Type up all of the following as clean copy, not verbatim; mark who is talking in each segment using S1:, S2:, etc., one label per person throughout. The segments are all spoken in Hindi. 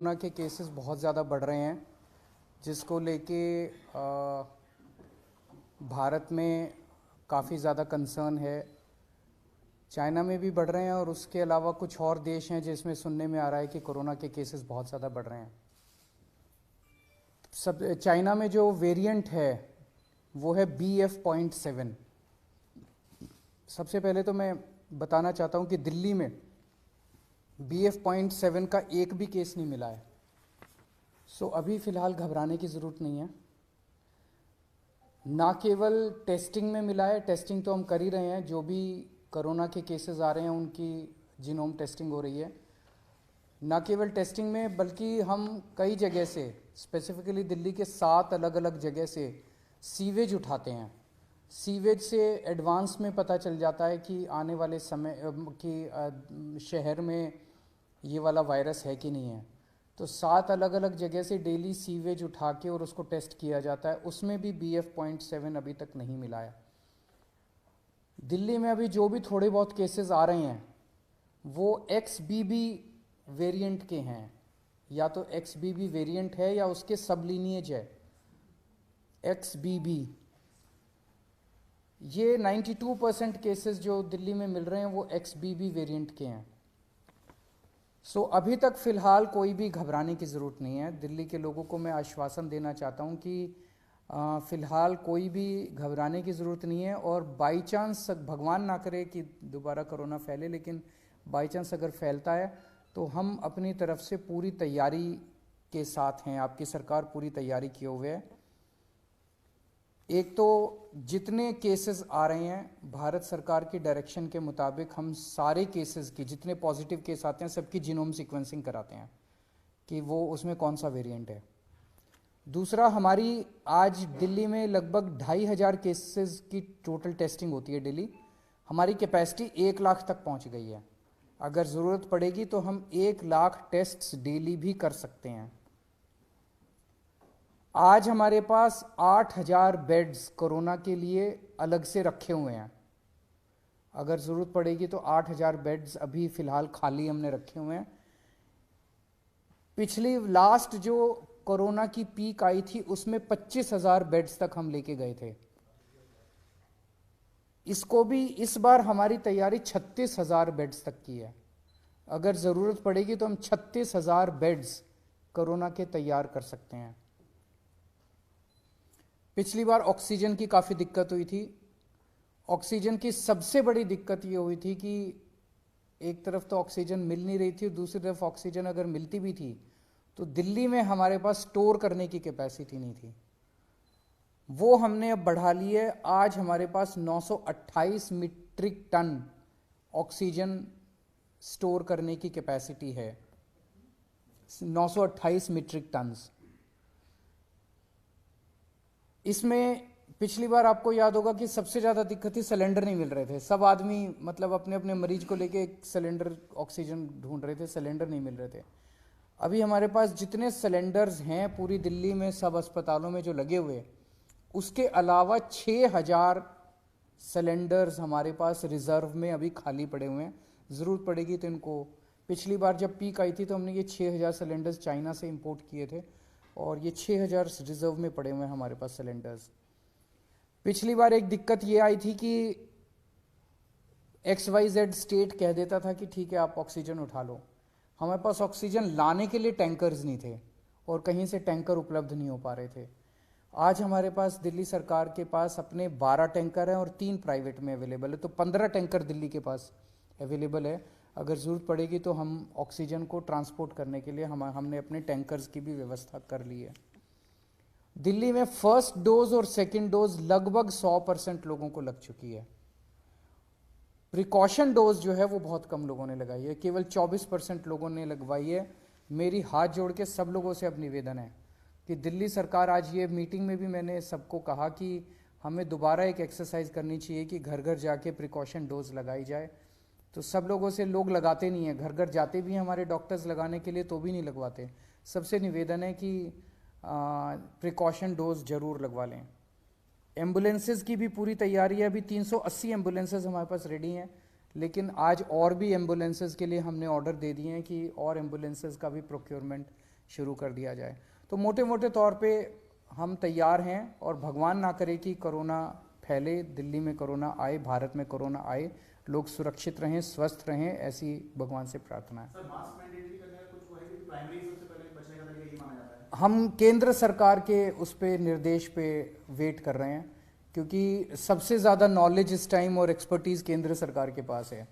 S1: कोरोना के केसेस बहुत ज़्यादा बढ़ रहे हैं, जिसको लेके भारत में काफ़ी ज़्यादा कंसर्न है। चाइना में भी बढ़ रहे हैं और उसके अलावा कुछ और देश हैं जिसमें सुनने में आ रहा है कि कोरोना के केसेस बहुत ज़्यादा बढ़ रहे हैं। चाइना में जो वेरिएंट है वो है BF.7। सबसे पहले तो मैं बताना चाहता हूँ कि दिल्ली में BF.7 का एक भी केस नहीं मिला है। अभी फ़िलहाल घबराने की ज़रूरत नहीं है। ना केवल टेस्टिंग में मिला है, टेस्टिंग तो हम कर ही रहे हैं, जो भी कोरोना के केसेस आ रहे हैं उनकी जीनोम टेस्टिंग हो रही है। ना केवल टेस्टिंग में बल्कि हम कई जगह से, स्पेसिफिकली दिल्ली के 7 अलग अलग जगह से सीवेज उठाते हैं। सीवेज से एडवांस में पता चल जाता है कि आने वाले समय कि शहर में ये वाला वायरस है कि नहीं है। तो 7 अलग अलग जगह से डेली सीवेज उठा के और उसको टेस्ट किया जाता है, उसमें भी BF.7 अभी तक नहीं मिला है। दिल्ली में अभी जो भी थोड़े बहुत केसेस आ रहे हैं वो XBB वेरिएंट के हैं, या तो XBB वेरिएंट है या उसके सब लीनिएज है XBB। ये 92% केसेस जो दिल्ली में मिल रहे हैं वो XBB वेरिएंट के हैं। अभी तक फ़िलहाल कोई भी घबराने की ज़रूरत नहीं है। दिल्ली के लोगों को मैं आश्वासन देना चाहता हूँ कि फ़िलहाल कोई भी घबराने की ज़रूरत नहीं है। और बाई चांस, भगवान ना करे कि दोबारा कोरोना फैले, लेकिन बाई चांस अगर फैलता है तो हम अपनी तरफ से पूरी तैयारी के साथ हैं। आपकी सरकार पूरी तैयारी किए हुए है। एक तो जितने केसेस आ रहे हैं, भारत सरकार की डायरेक्शन के मुताबिक हम सारे केसेस की, जितने पॉजिटिव केस आते हैं सबकी जीनोम सीक्वेंसिंग कराते हैं कि वो उसमें कौन सा वेरिएंट है। दूसरा, हमारी आज दिल्ली में लगभग 2,500 केसेस की टोटल टेस्टिंग होती है डेली। हमारी कैपेसिटी 1 लाख तक पहुंच गई है। अगर ज़रूरत पड़ेगी तो हम 1 लाख टेस्ट्स डेली भी कर सकते हैं। आज हमारे पास 8,000 बेड्स कोरोना के लिए अलग से रखे हुए हैं। अगर ज़रूरत पड़ेगी तो 8,000 बेड्स अभी फ़िलहाल खाली हमने रखे हुए हैं। पिछली लास्ट जो कोरोना की पीक आई थी उसमें 25,000 बेड्स तक हम लेके गए थे। इसको भी इस बार हमारी तैयारी 36,000 बेड्स तक की है। अगर ज़रूरत पड़ेगी तो हम 36,000 बेड्स कोरोना के तैयार कर सकते हैं। पिछली बार ऑक्सीजन की काफ़ी दिक्कत हुई थी। ऑक्सीजन की सबसे बड़ी दिक्कत ये हुई थी कि एक तरफ तो ऑक्सीजन मिल नहीं रही थी, दूसरी तरफ ऑक्सीजन अगर मिलती भी थी तो दिल्ली में हमारे पास स्टोर करने की कैपेसिटी नहीं थी। वो हमने अब बढ़ा ली है। आज हमारे पास 928 मीट्रिक टन ऑक्सीजन स्टोर करने की कैपेसिटी है। 928 मीट्रिक टन्स। इसमें पिछली बार आपको याद होगा कि सबसे ज़्यादा दिक्कत थी, सिलेंडर नहीं मिल रहे थे। सब आदमी मतलब अपने अपने मरीज को लेके एक सिलेंडर ऑक्सीजन ढूंढ रहे थे, सिलेंडर नहीं मिल रहे थे। अभी हमारे पास जितने सिलेंडर्स हैं पूरी दिल्ली में सब अस्पतालों में जो लगे हुए, उसके अलावा 6,000 सिलेंडर्स हमारे पास रिजर्व में अभी खाली पड़े हुए हैं। ज़रूरत पड़ेगी तो इनको, पिछली बार जब पीक आई थी तो हमने ये 6,000 सिलेंडर्स चाइना से इंपोर्ट किए थे और ये 6,000 रिजर्व में पड़े हुए हैं हमारे पास सिलेंडर्स। पिछली बार एक दिक्कत ये आई थी कि XYZ स्टेट कह देता था कि ठीक है आप ऑक्सीजन उठा लो। हमारे पास ऑक्सीजन लाने के लिए टैंकर्स नहीं थे और कहीं से टैंकर उपलब्ध नहीं हो पा रहे थे। आज हमारे पास दिल्ली सरकार के पास अपने 12 टैंकर हैं और 3 प्राइवेट में अवेलेबल है, तो 15 टैंकर दिल्ली के पास अवेलेबल है। अगर ज़रूरत पड़ेगी तो हम ऑक्सीजन को ट्रांसपोर्ट करने के लिए हमने अपने टैंकर्स की भी व्यवस्था कर ली है। दिल्ली में फर्स्ट डोज और सेकंड डोज लगभग 100% लोगों को लग चुकी है। प्रिकॉशन डोज जो है वो बहुत कम लोगों ने लगाई है, केवल 24% लोगों ने लगवाई है। मेरी हाथ जोड़ के सब लोगों से अब निवेदन है कि दिल्ली सरकार, आज ये मीटिंग में भी मैंने सबको कहा कि हमें दोबारा एक एक्सरसाइज करनी चाहिए कि घर घर जाके प्रिकॉशन डोज लगाई जाए। तो सब लोगों से, लोग लगाते नहीं हैं, घर घर जाते भी हैं हमारे डॉक्टर्स लगाने के लिए तो भी नहीं लगवाते। सबसे निवेदन है कि प्रिकॉशन डोज जरूर लगवा लें। एम्बुलेंसेज की भी पूरी तैयारी है। अभी 380 एम्बुलेंसेज हमारे पास रेडी हैं, लेकिन आज और भी एम्बुलेंसेज के लिए हमने ऑर्डर दे दिए हैं कि और एम्बुलेंसेज का भी प्रोक्योरमेंट शुरू कर दिया जाए। तो मोटे मोटे तौर पे हम तैयार हैं, और भगवान ना करे कि कोरोना फैले, दिल्ली में कोरोना आए, भारत में कोरोना आए, लोग सुरक्षित रहें, स्वस्थ रहें, ऐसी भगवान से प्रार्थना है।
S2: सर मास्क मैंडेटरी करने का कुछ वो है कि प्राइमरी सबसे पहले बचने का तरीका यही माना जाता है?
S1: हम केंद्र सरकार के उस पे निर्देश पे वेट कर रहे हैं, क्योंकि सबसे ज़्यादा नॉलेज इस टाइम और एक्सपर्टीज़ केंद्र सरकार के पास है।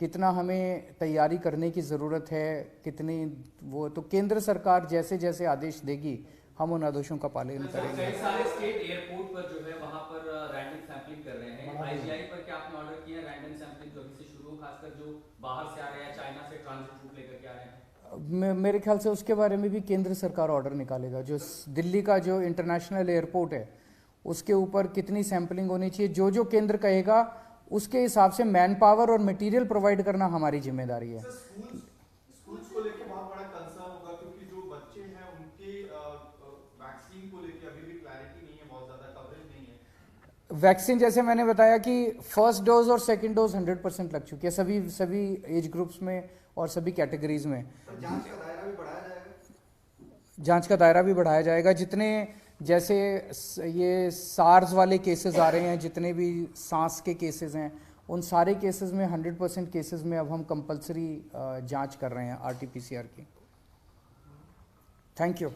S1: कितना हमें तैयारी करने की ज़रूरत है, कितनी वो, तो केंद्र सरकार जैसे जैसे आदेश देगी हम उन आदेशों का पालन करेंगे।
S3: कई सारे स्टेट एयरपोर्ट पर जो है वहां पर रैंडम सैंपलिंग कर रहे हैं। आईजीआई पर क्या आपने ऑर्डर किया है रैंडम सैंपलिंग जो अभी से शुरू हो, खासकर जो बाहर से आ रहे हैं, चाइना से ट्रांजिट रूट लेकर के आ रहे हैं?
S1: मेरे ख्याल से उसके बारे में भी केंद्र सरकार ऑर्डर निकालेगा। जो दिल्ली का जो इंटरनेशनल एयरपोर्ट है उसके ऊपर कितनी सैंपलिंग होनी चाहिए, जो जो केंद्र कहेगा उसके हिसाब से मैन पावर और मटेरियल प्रोवाइड करना हमारी जिम्मेदारी है।
S2: स्कूल्स को लेके बहुत बड़ा कंसर्न होगा, क्योंकि जो बच्चे हैं उनके वैक्सीन को लेके अभी भी क्लैरिटी नहीं है, बहुत ज्यादा कवरेज नहीं है।
S1: वैक्सीन जैसे मैंने बताया कि फर्स्ट डोज और सेकंड डोज 100% लग चुकी है सभी एज ग्रुप्स में और सभी कैटेगरीज में।
S2: जांच का दायरा भी बढ़ाया जाएगा?
S1: जांच का दायरा भी बढ़ाया जाएगा। जितने जैसे ये सार्स वाले केसेस आ रहे हैं, जितने भी सांस के केसेस हैं, उन सारे केसेस में 100% केसेस में अब हम कंपलसरी जांच कर रहे हैं RT-PCR की। Thank you.